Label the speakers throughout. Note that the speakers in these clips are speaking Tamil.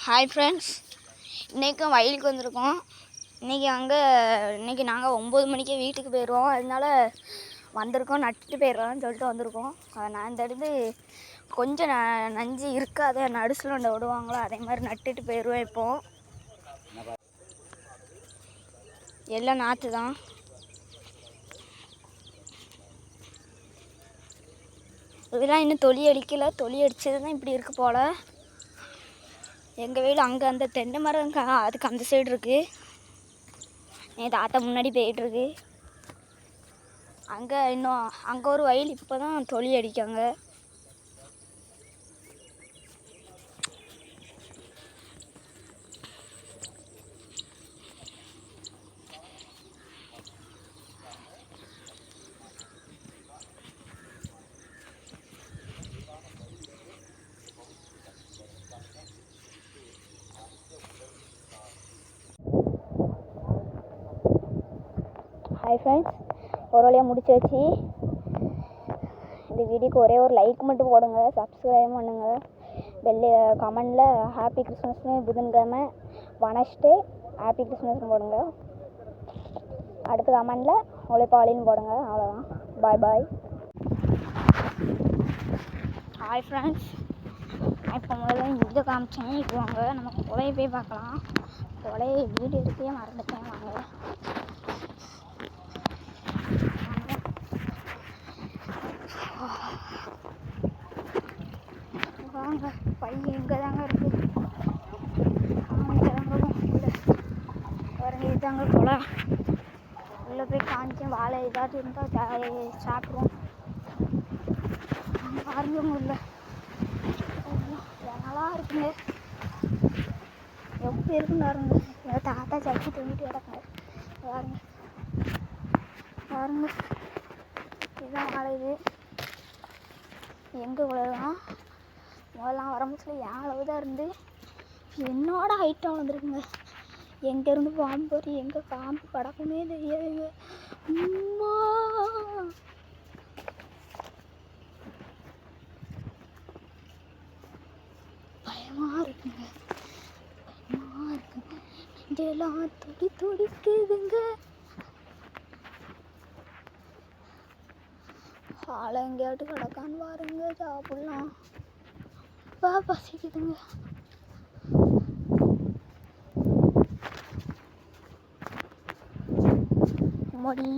Speaker 1: ஹாய் ஃப்ரெண்ட்ஸ், இன்றைக்கும் வயலுக்கு வந்திருக்கோம். இன்றைக்கி நாங்கள் 9 மணிக்கே வீட்டுக்கு போயிடுவோம். அதனால வந்திருக்கோம், நட்டுட்டு போயிடுறோம்னு சொல்லிட்டு வந்திருக்கோம். நான் இந்த இடத்து கொஞ்சம் நஞ்சு இருக்காது, நடுசில் ஒன்று விடுவாங்களோ அதே மாதிரி நட்டுட்டு போயிடுவோம். இப்போது எல்லாம் நாற்று தான். இதெல்லாம் இன்னும் தொலி அடிக்கலை. தொலி அடித்தது தான் இப்படி இருக்குது போல். எங்கள் வீடு அங்கே அந்த தென்னை மரம் அதுக்கு அந்த சைடு இருக்குது. என் தாத்தா முன்னாடி போயிட்டுருக்கு. அங்கே ஒரு வயல் இப்போ தான் தொலி அடிக்காங்க. ஹாய் ஃப்ரெண்ட்ஸ், ஒரு வழியாக முடிச்சாச்சு. இந்த வீடியோக்கு ஒரே ஒரு லைக் மட்டும் போடுங்க, சப்ஸ்கிரைப் பண்ணுங்கள். கமெண்டில் ஹாப்பி கிறிஸ்மஸ்னு புதன்கிழமை வனஸ்டே ஹாப்பி கிறிஸ்மஸ்னு போடுங்க. அடுத்த கமெண்டில் உழைப்பாளின்னு போடுங்க. அவ்வளோதான். பாய் பாய். ஹாய் ஃப்ரெண்ட்ஸ், இப்போ முதல்ல இதை காமிச்சேன். இப்போ வாங்க நம்ம கொலையை போய் பார்க்கலாம். கொலையை வீடியோ எடுக்கவே மறந்துட்டேன். வாங்க பையன் இங்கே தாங்க இருக்குது. இங்கே தாங்க உள்ளே வரங்க. இதுதாங்க கொலை. உள்ளே போய் காமிச்சேன். வாழை ஏதாச்சும் இருந்தால் சாப்பிடுவோம். பாருங்க உள்ள நல்லா இருக்குங்க. எப்படி இருக்குன்னு பாருங்க. எங்கள் தாத்தா சட்டி தூங்கிட்டு கிடக்குங்க. பாருங்க பாருங்க, இதுதான் வாழை. இது எங்கே உள்ளதான் முதல்லாம் வரம்புல என் அளவு தான் இருந்து என்னோட ஹைட்டாக வந்துருக்குங்க. எங்கேருந்து பாம்பு போய் எங்கே பாம்பு படக்குமே தெரியாதுங்க. பயமாக இருக்குங்க, பயமாக இருக்குங்க. நெஞ்செல்லாம் துடிக்குதுங்க. ஆளை எங்கேயாட்டு கிடக்கான்னு பாருங்க, சாப்பிடலாம். பசிக்குதுங்க. மொழி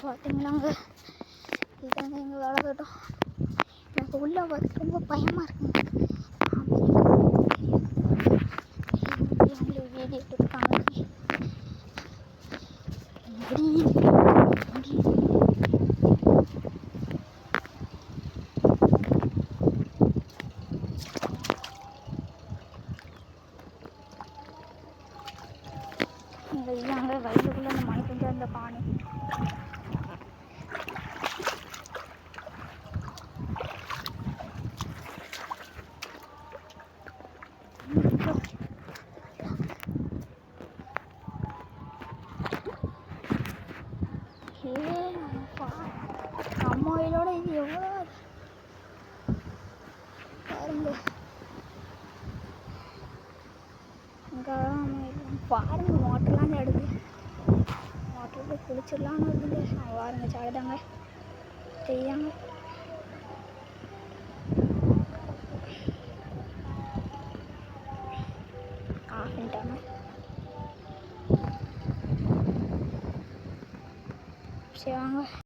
Speaker 1: பார்த்தீங்களாங்க, இதுதாங்க எங்கள் வேலை கட்டும். எனக்கு உள்ள பார்த்து ரொம்ப பயமாக இருக்குங்க. வீடியோ எடுத்துருக்காங்க. இதாங்க வயலுக்குள்ளே அந்த மழை பெஞ்ச அந்த பானை. அம்மா வயலோட இது எவ்வளோ பாருங்க. பாருங்க, மோட்டர்லாம் எடுது. மோட்டர் போய் குளிச்சிடலான்னு வருதுங்க. பாருங்க, சாடுதாங்க தெரியாங்க. ஆஃப் பண்ணிட்டாங்க. சரி வாங்க.